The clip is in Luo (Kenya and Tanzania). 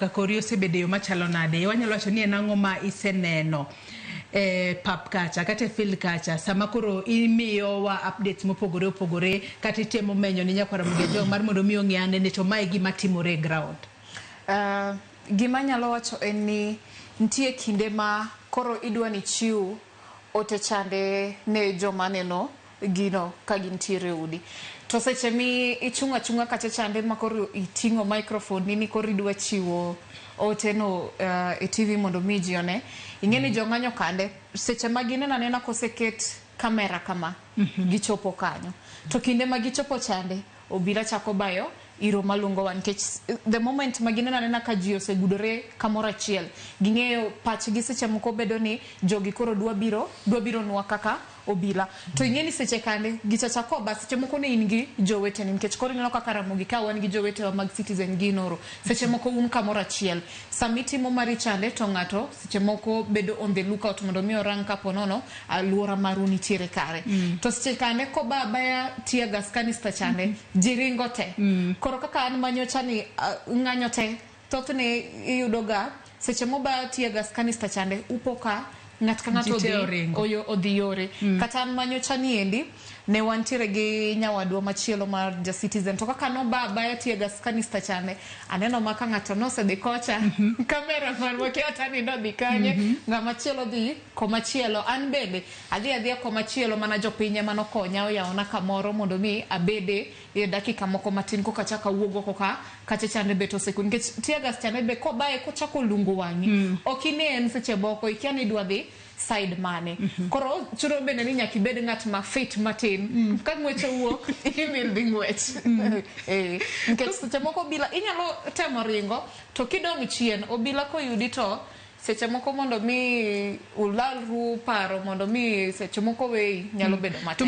Kakori osebedo machalo nade wanyalo wacho ni en ang'o ma iseneno pap kacha kata field kacha sama koro imiyo wa updates mopogore opogore kata itemo menyo ni nyakwara mgejo mar mondo mi ong'ane ne to mae gima timore ground. Gima nyalo wacho en ni nitie kinde ma koro idwa ni chiw ote chande ne joma neno gino ka gintiere udi. To seche mi ichunga kacha chande ma koro itingo microphone ni koro idwa chiwo ote no e TV mondo mi ji one. Ingeni jong'anyo kande seche ma ginena nena koseket kamera kama gichopo kanyo. To kinde ma gichopo chande obila chako bayo iro malungo wan kech the moment maginena nena ka ji osegudore kamoro achiel ging'eyo pachgi seche moko bedo ni jogi koro dwa biro nwa kaka obila. To ingeni seche kande gichachako bas seche moko ne in gi jowete ni kech koro ineno kaka Ramogi ka wan gi jowete wa mag Citizen gi noro seche moko un kamoro achiel samitimo mari chande to ng'ato seche moko bedo on the lookout mondo mi orang kapo nono aluora maru nitiere kare. To seche kande ko baya tear gas kanister chande jiringo te koro kaka an manyocha ni ng'anyo te thothne iyudoga seche moba tear gas kanister chande upoka ng'at ka ng'ato odhi yore kata an manyocha ni endi ne wantiere gi nyawadwa machielo mar ja Citizen to kaka no baya tear gas kanister chande aneno maka ng'ato nosedhi kocha kamera mar wakiata ni dhi kanye ng'ama chielo dhi komachielo an bende adhi komachielo mana jopinye manokonya oyawona kamoro mondo mi abede e dakika moko matin koka chaka wuogo koka kacha chande beto sekund nikech tear gas chande be kobaye kochako lungu wang'i okinen seche boko ikia ni dwa dhi side mane koro churo bende ni nyaki bed ng'at ma fit matin ka ng'weche wuok imil dhi ng'wech nikech seche moko obila inyalo temo ringo to kidong chien obila koyudi to seche moko mondo mi ulalru paro mondo mi seche moko wei nyalo bedo matin.